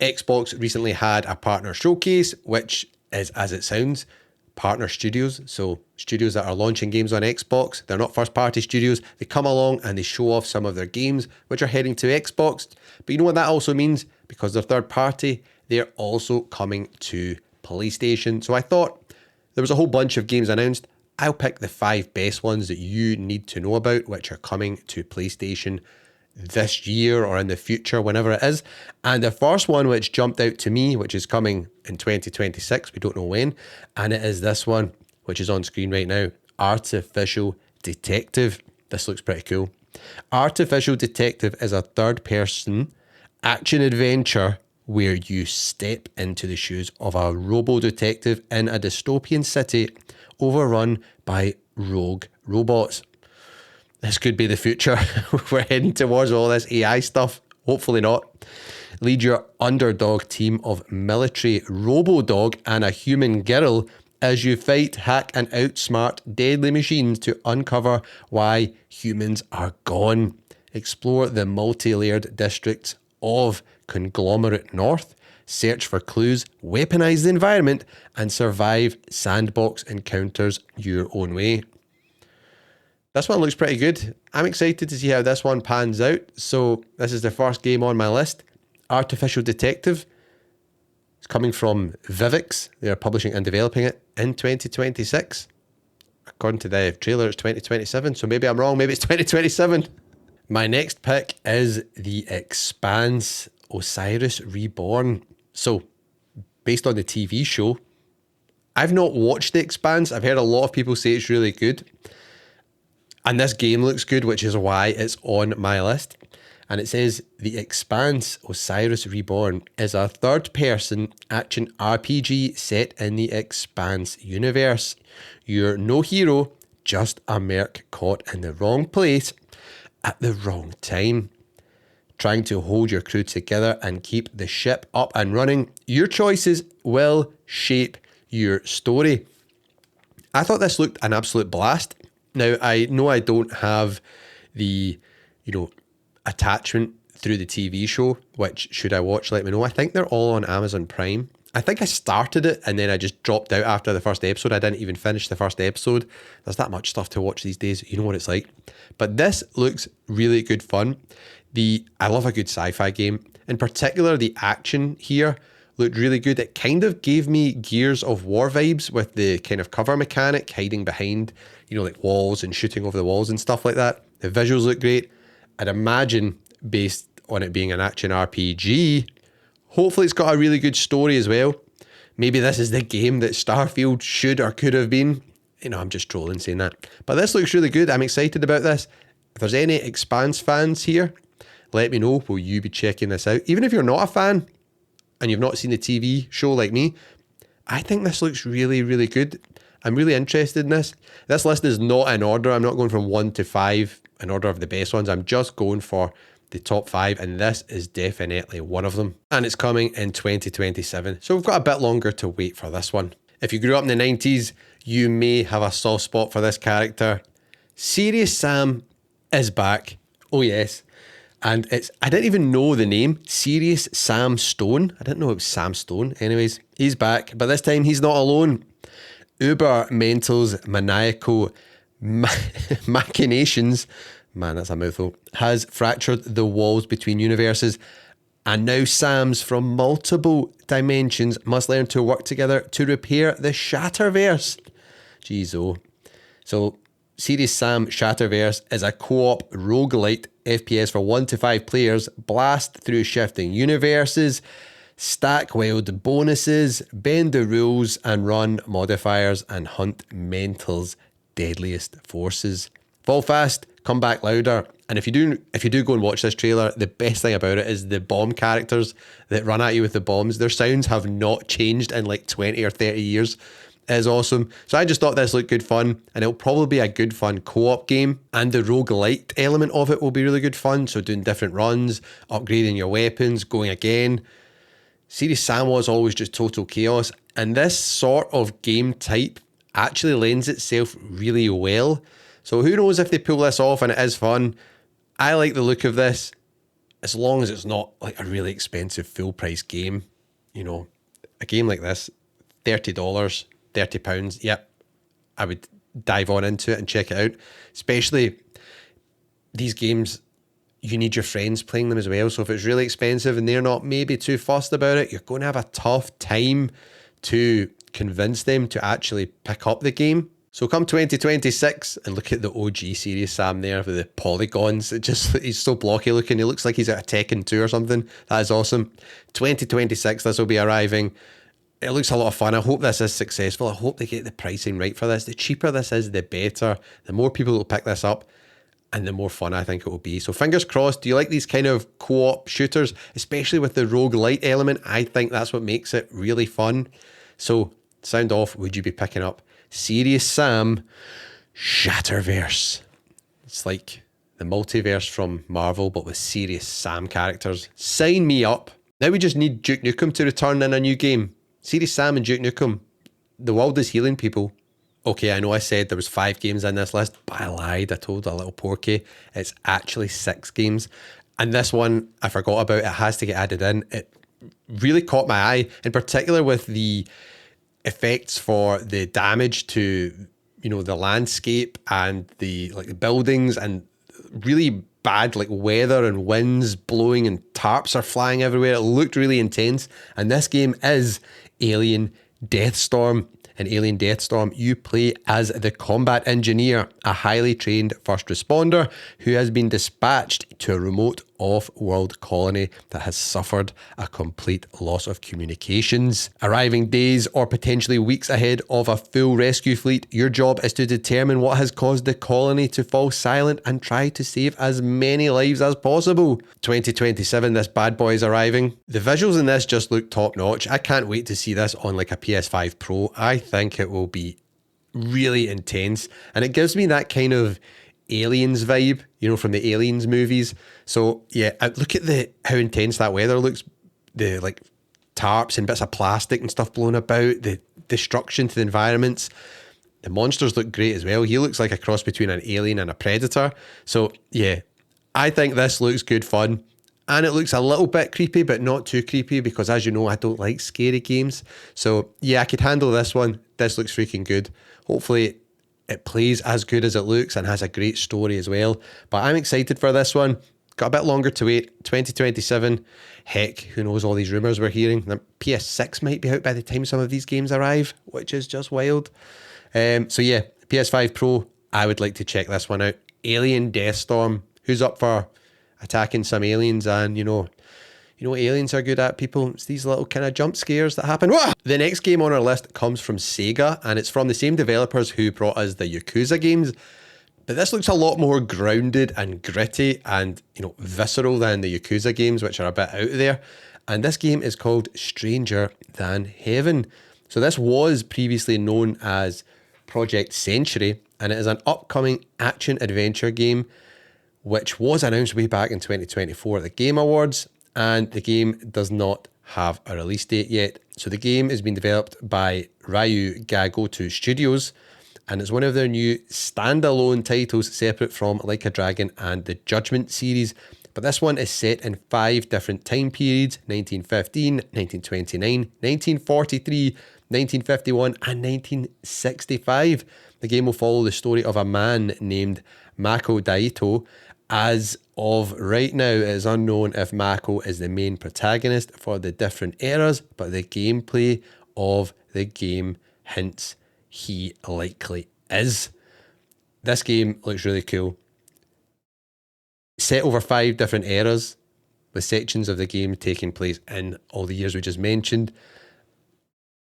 Xbox recently had a partner showcase, which is, as it sounds, partner studios. So studios that are launching games on Xbox, they're not first party studios. They come along and they show off some of their games, which are heading to Xbox. But you know what that also means? Because they're third party, they're also coming to PlayStation. So I thought there was a whole bunch of games announced. I'll pick the 5 best ones that you need to know about, which are coming to PlayStation this year or in the future, whenever it is. And the first one which jumped out to me, which is coming in 2026, we don't know when, and it is this one, which is on screen right now, Artificial Detective. This looks pretty cool. Artificial Detective is a third-person action adventure where you step into the shoes of a robo-detective in a dystopian city overrun by rogue robots. This could be the future. We're heading towards all this AI stuff. Hopefully not. Lead your underdog team of military robo-dog and a human girl as you fight, hack and outsmart deadly machines to uncover why humans are gone. Explore the multi-layered districts of Conglomerate North, search for clues, weaponize the environment, and survive sandbox encounters your own way. This one looks pretty good. I'm excited to see how this one pans out. So this is the first game on my list. Artificial Detective. It's coming from Vivix. They're publishing and developing it in 2026. According to the trailer, it's 2027. So maybe I'm wrong. Maybe it's 2027. My next pick is the Expanse Osiris Reborn. So based on the TV show, I've not watched the Expanse. I've heard a lot of people say it's really good. And this game looks good, which is why it's on my list. And it says, The Expanse Osiris Reborn is a third-person action RPG set in the Expanse universe. You're no hero, just a merc caught in the wrong place at the wrong time. Trying to hold your crew together and keep the ship up and running, your choices will shape your story. I thought this looked an absolute blast. Now, I know I don't have the, attachment through the TV show, which should I watch, let me know. I think they're all on Amazon Prime. I think I started it and then I just dropped out after the first episode. I didn't even finish the first episode. There's that much stuff to watch these days. You know what it's like. But this looks really good fun. I love a good sci-fi game. In particular, the action here looked really good. It kind of gave me Gears of War vibes with the kind of cover mechanic, hiding behind, like walls and shooting over the walls and stuff like that. The visuals look great. I'd imagine, based on it being an action RPG, hopefully it's got a really good story as well. Maybe this is the game that Starfield should or could have been. I'm just trolling saying that. But this looks really good. I'm excited about this. If there's any Expanse fans here, let me know. Will you be checking this out? Even if you're not a fan and you've not seen the TV show like me, I think this looks really, really good. I'm really interested in this. This list is not in order. I'm not going from 1 to 5 in order of the best ones. I'm just going for the top 5, and this is definitely one of them. And it's coming in 2027. So we've got a bit longer to wait for this one. If you grew up in the 90s, you may have a soft spot for this character. Serious Sam is back. Oh yes. And I didn't even know the name. Serious Sam Stone. I didn't know it was Sam Stone. Anyways, he's back. But this time he's not alone. Uber Mental's maniacal machinations, man, that's a mouthful, has fractured the walls between universes. And now Sams from multiple dimensions must learn to work together to repair the Shatterverse. Jeez, oh. So, Serious Sam Shatterverse is a co-op roguelite FPS for 1 to 5 players. Blast through shifting universes, stack wild bonuses, bend the rules, and run modifiers and hunt Mental's deadliest forces. Fall fast, come back louder. And if you do go and watch this trailer, the best thing about it is the bomb characters that run at you with the bombs. Their sounds have not changed in like 20 or 30 years. It is awesome. So I just thought this looked good fun, and it'll probably be a good fun co-op game. And the roguelite element of it will be really good fun. So doing different runs, upgrading your weapons, going again. Serious Sam was always just total chaos. And this sort of game type actually lends itself really well. So who knows if they pull this off and it is fun. I like the look of this. as long as it's not like a really expensive full price game, you know, a game like this, $30, £30, yep, I would dive on into it and check it out. Especially these games, you need your friends playing them as well. So if it's really expensive and they're not maybe too fussed about it, you're going to have a tough time to convince them to actually pick up the game. So come 2026, and look at the OG Serious Sam there with the polygons. He's so blocky looking. He looks like he's at a Tekken 2 or something. That is awesome. 2026, this will be arriving. It looks a lot of fun. I hope this is successful. I hope they get the pricing right for this. The cheaper this is, the better. The more people will pick this up, and the more fun I think it will be. So fingers crossed. Do you like these kind of co-op shooters, especially with the roguelite element? I think that's what makes it really fun. So sound off, would you be picking up Serious Sam Shatterverse? It's like the multiverse from Marvel, but with Serious Sam characters. Sign me up. Now we just need Duke Nukem to return in a new game. Serious Sam and Duke Nukem. The world is healing, people. Okay, I know I said there was 5 games in this list, but I lied. I told a little porky. It's actually 6 games. And this one, I forgot about. It has to get added in. It really caught my eye, in particular with the effects for the damage to, you know, the landscape and the buildings, and really bad like weather and winds blowing and tarps are flying everywhere. It looked really intense. And this game is Alien Deathstorm. In Alien Deathstorm, you play as the combat engineer, a highly trained first responder who has been dispatched to a remote off-world colony that has suffered a complete loss of communications. Arriving days or potentially weeks ahead of a full rescue fleet, your job is to determine what has caused the colony to fall silent and try to save as many lives as possible. 2027, this bad boy is arriving. The visuals in this just look top notch. I can't wait to see this on like a PS5 Pro. I think it will be really intense, and it gives me that kind of Aliens vibe, you know, from the Aliens movies. So yeah, look at how intense that weather looks. The like tarps and bits of plastic and stuff blowing about, the destruction to the environments. The monsters look great as well. He looks like a cross between an alien and a predator. So yeah, I think this looks good fun. And it looks a little bit creepy, but not too creepy, because as you know, I don't like scary games. So yeah, I could handle this one. This looks freaking good. Hopefully it plays as good as it looks and has a great story as well. But I'm excited for this one. Got a bit longer to wait. 2027. Heck, who knows all these rumours we're hearing. The PS6 might be out by the time some of these games arrive, which is just wild. So yeah, PS5 Pro, I would like to check this one out. Alien Deathstorm. Who's up for attacking some aliens? And you know what aliens are good at, people? It's these little kind of jump scares that happen. Wah! The next game on our list comes from Sega, and it's from the same developers who brought us the Yakuza games. But this looks a lot more grounded and gritty and, you know, visceral than the Yakuza games, which are a bit out there. And this game is called Stranger Than Heaven. So this was previously known as Project Century, and it is an upcoming action-adventure game which was announced way back in 2024 at the Game Awards, and the game does not have a release date yet. So the game is being developed by Ryu Gagoto Studios, and it's one of their new standalone titles separate from Like a Dragon and the Judgment series. But this one is set in 5 different time periods: 1915, 1929, 1943, 1951, and 1965. The game will follow the story of a man named Mako Daito. As of right now, it is unknown if Mako is the main protagonist for the different eras, but the gameplay of the game hints he likely is. This game looks really cool. Set over 5 different eras, with sections of the game taking place in all the years we just mentioned.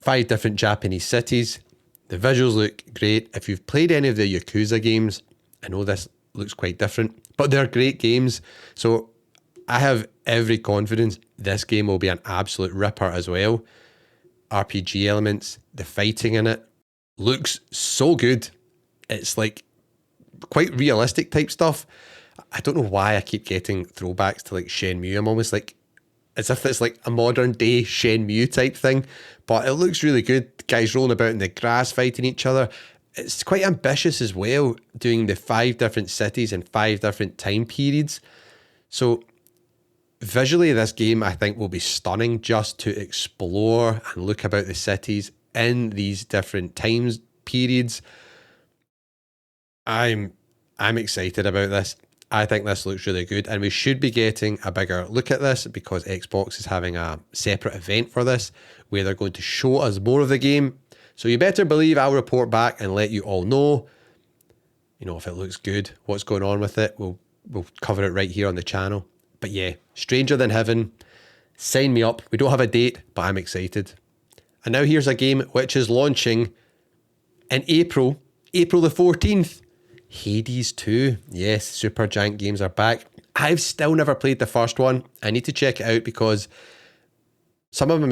5 different Japanese cities. The visuals look great. If you've played any of the Yakuza games, I know this looks quite different, but they're great games. So I have every confidence this game will be an absolute ripper as well. RPG elements, the fighting in it looks so good. It's like quite realistic type stuff. I don't know why I keep getting throwbacks to like Shenmue. I'm almost like, as if it's like a modern day Shenmue type thing, but it looks really good. Guys rolling about in the grass fighting each other. It's quite ambitious as well, doing the 5 different cities and 5 different time periods. So Visually, this game I think will be stunning just to explore and look about the cities in these different times periods. I'm excited about this. I think this looks really good, and we should be getting a bigger look at this because Xbox is having a separate event for this where they're going to show us more of the game. So you better believe I'll report back and let you all know, if it looks good, what's going on with it. We'll cover it right here on the channel. But yeah, Stranger Than Heaven, sign me up. We don't have a date, but I'm excited. And now here's a game which is launching in April the 14th. Hades 2. Yes, Supergiant Games are back. I've still never played the first one. I need to check it out because some of my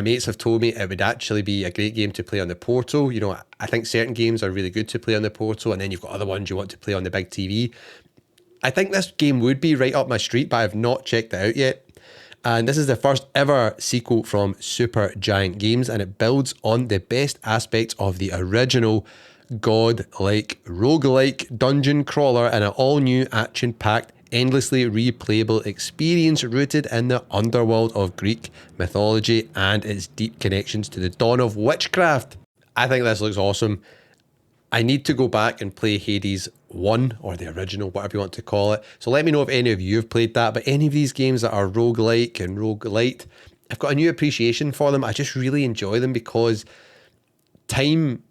mates have told me it would actually be a great game to play on the Portal. I think certain games are really good to play on the Portal, and then you've got other ones you want to play on the big TV. I think this game would be right up my street, but I've not checked it out yet. And this is the first ever sequel from Supergiant Games, and it builds on the best aspects of the original god-like roguelike dungeon crawler in an all-new action-packed, endlessly replayable experience rooted in the underworld of Greek mythology and its deep connections to the dawn of witchcraft. I think this looks awesome. I need to go back and play Hades 1 or the original, whatever you want to call it. So let me know if any of you have played that. But any of these games that are roguelike and roguelite, I've got a new appreciation for them. I just really enjoy them because time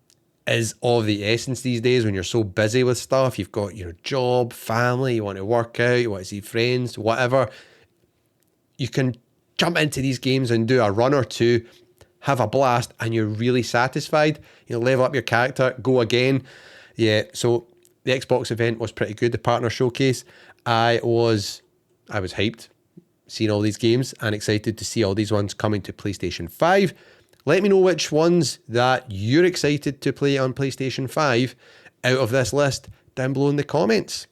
is of the essence these days when you're so busy with stuff. You've got your job, family, you want to work out, you want to see friends, whatever. You can jump into these games and do a run or two, have a blast, and you're really satisfied. Level up your character, go again. Yeah, so the Xbox event was pretty good, the partner showcase. I was hyped seeing all these games and excited to see all these ones coming to PlayStation 5. Let me know which ones that you're excited to play on PlayStation 5 out of this list down below in the comments.